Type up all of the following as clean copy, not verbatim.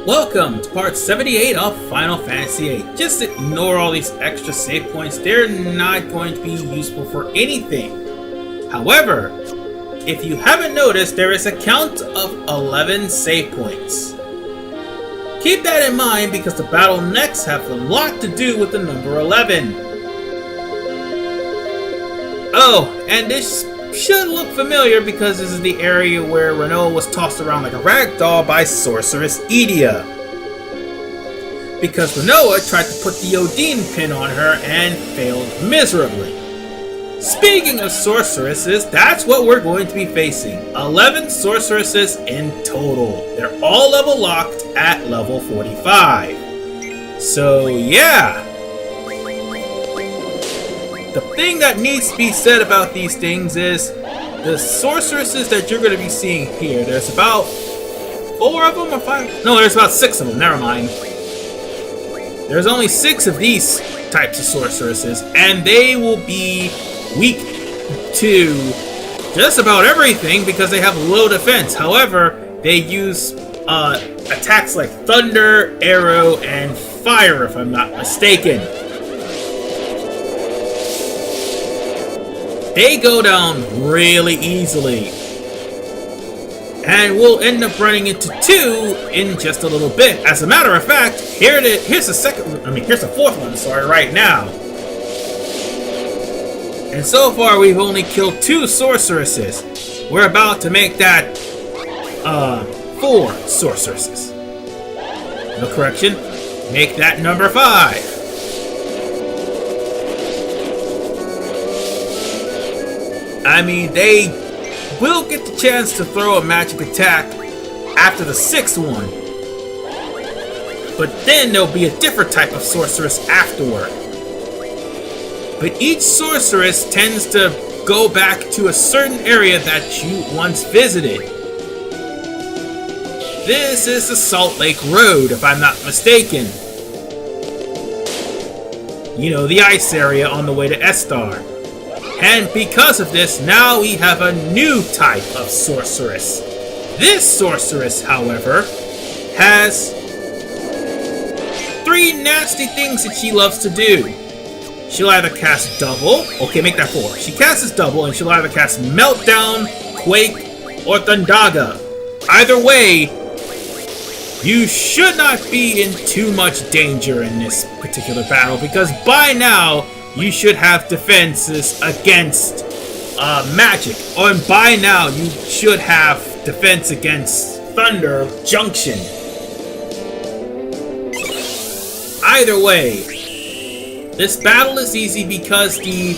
Welcome to part 78 of Final Fantasy VIII. Just ignore all these extra save points, they're not going to be useful for anything. However, if you haven't noticed, there is a count of 11 save points. Keep that in mind because the battle next have a lot to do with the number 11. Oh, and this should look familiar because this is the area where Renault was tossed around like a rag doll by Sorceress Edea. Because Renault tried to put the Odin pin on her and failed miserably. Speaking of sorceresses, that's what we're going to be facing. 11 sorceresses in total. They're all level locked at level 45. So yeah. The thing that needs to be said about these things is the sorceresses that you're going to be seeing here. There's about 4 of them or 5? No, there's about 6 of them. Never mind. There's only 6 of these types of sorceresses, and they will be weak to just about everything because they have low defense. However, they use attacks like thunder, arrow, and fire, if I'm not mistaken. They go down really easily. And we'll end up running into 2 in just a little bit. As a matter of fact, here's the 4th one, right now. And so far we've only killed 2 sorceresses. We're about to make that 4 sorceresses. No correction. Make that number 5. I mean, they will get the chance to throw a magic attack after the 6th one. But then there'll be a different type of sorceress afterward. But each sorceress tends to go back to a certain area that you once visited. This is the Salt Lake Road, if I'm not mistaken. You know, the ice area on the way to Estar. And because of this, now we have a new type of sorceress. This sorceress, however, has 3 nasty things that she loves to do. She'll either cast double, okay, make that 4. She casts double, and she'll either cast Meltdown, Quake, or Thundaga. Either way, you should not be in too much danger in this particular battle, because by now, you should have defenses against magic. Or by now, you should have defense against Thunder Junction. Either way, this battle is easy because the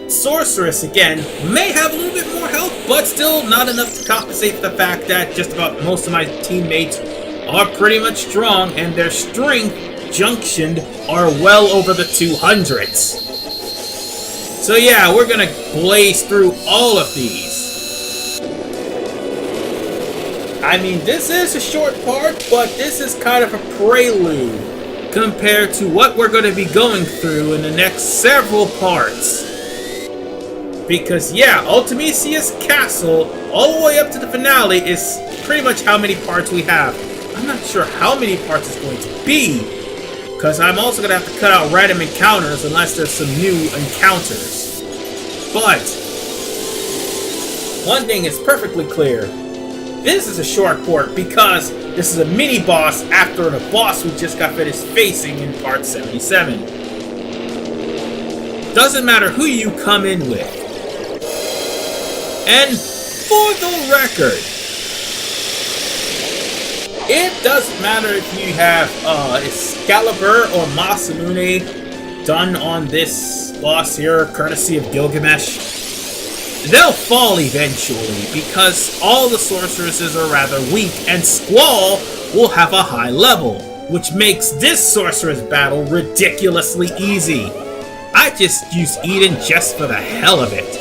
sorceress, again, may have a little bit more health, but still not enough to compensate for the fact that just about most of my teammates are pretty much strong, and their strength junctioned are well over the 200s. So yeah, we're gonna blaze through all of these. I mean, this is a short part, but this is kind of a prelude compared to what we're going to be going through in the next several parts. Because yeah, Ultimisia's Castle, all the way up to the finale, is pretty much how many parts we have. I'm not sure how many parts it's going to be, because I'm also going to have to cut out random encounters unless there's some new encounters. But one thing is perfectly clear. This is a short port because this is a mini-boss after the boss we just got finished facing in part 77. Doesn't matter who you come in with. And for the record, it doesn't matter if you have Excalibur or Masamune done on this boss here, courtesy of Gilgamesh. They'll fall eventually because all the sorceresses are rather weak, and Squall will have a high level, which makes this sorceress battle ridiculously easy. I just use Eden just for the hell of it.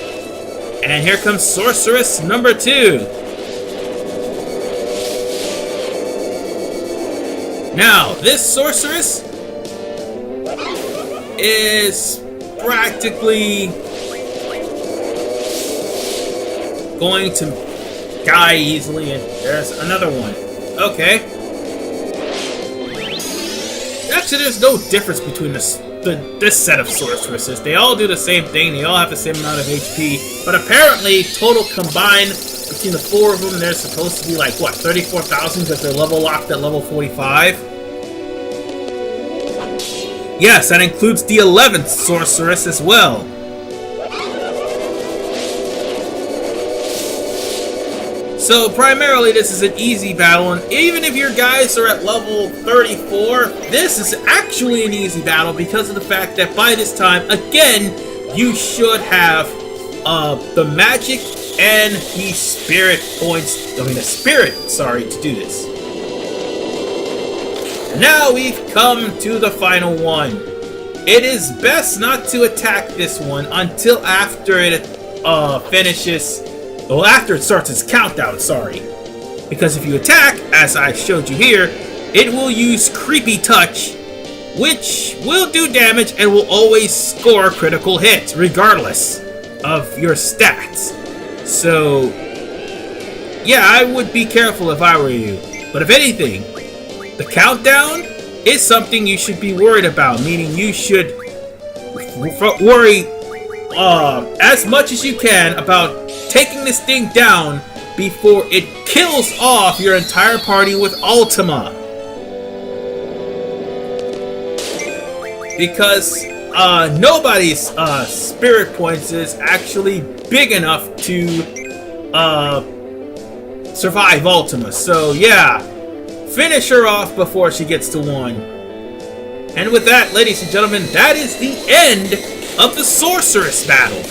And here comes sorceress number 2. Now, this sorceress is practically going to die easily, and there's another one. Okay. Actually, there's no difference between this set of sorceresses. They all do the same thing. They all have the same amount of HP. But apparently, total combined between the 4 of them, they're supposed to be like, what, 34,000 because they're level locked at level 45? Yes, that includes the 11th sorceress as well. So primarily this is an easy battle, and even if your guys are at level 34, this is actually an easy battle because of the fact that by this time, again, you should have the magic and the spirit points, to do this. Now we've come to the final one. It is best not to attack this one until after it finishes. Well, after it starts its countdown, sorry. Because if you attack, as I showed you here, it will use Creepy Touch, which will do damage and will always score critical hits, regardless of your stats. So, yeah, I would be careful if I were you. But if anything, the countdown is something you should be worried about, meaning you should worry as much as you can about taking this thing down before it kills off your entire party with Ultima. Because nobody's spirit points is actually big enough to survive Ultima. So yeah, finish her off before she gets to 1. And with that, ladies and gentlemen, that is the end of the Sorceress battle.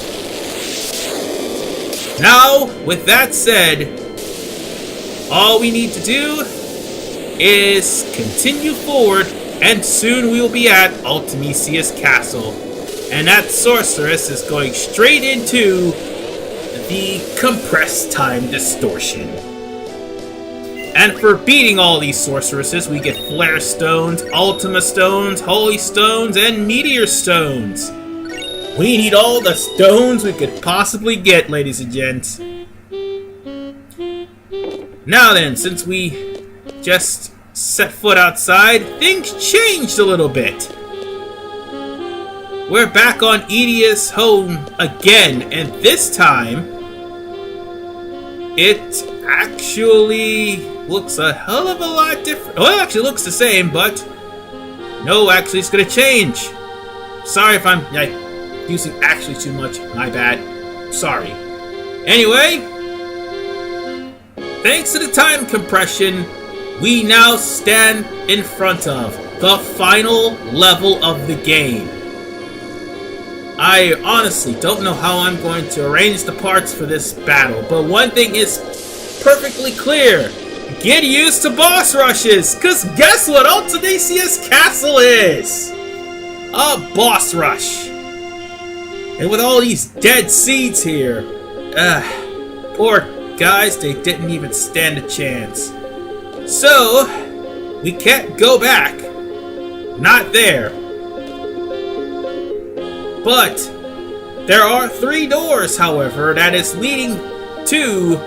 Now, with that said, all we need to do is continue forward, and soon we will be at Ultimisia's castle. And that sorceress is going straight into the compressed time distortion. And for beating all these sorceresses, we get Flare Stones, Ultima Stones, Holy Stones, and Meteor Stones. We need all the stones we could possibly get, ladies and gents. Now then, since we just set foot outside, things changed a little bit. We're back on Edia's home again, and this time, it actually looks a hell of a lot different. Well, it actually looks the same, but no, actually it's gonna change. Sorry if I'm using actually too much, my bad. Sorry. Anyway, thanks to the time compression, we now stand in front of the final level of the game. I honestly don't know how I'm going to arrange the parts for this battle, but one thing is perfectly clear. Get used to boss rushes, because guess what Ultimisia's castle is? A boss rush. And with all these dead seeds here, poor guys, they didn't even stand a chance. So, we can't go back. Not there. But, there are 3 doors, however, that is leading to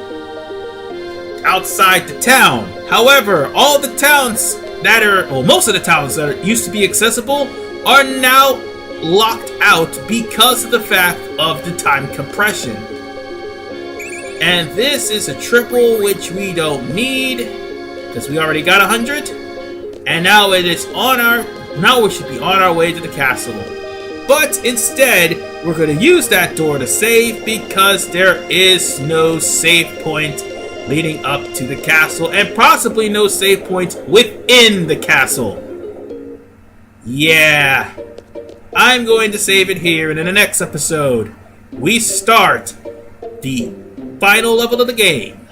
outside the town. However, all the towns that are, well, most of the towns that used to be accessible are now locked out because of the fact of the time compression. And this is a triple which we don't need because we already got 100, and now it is now we should be on our way to the castle. But instead, we're going to use that door to save because there is no save point leading up to the castle, and possibly no save point within the castle. Yeah, I'm going to save it here, and in the next episode, we start the final level of the game.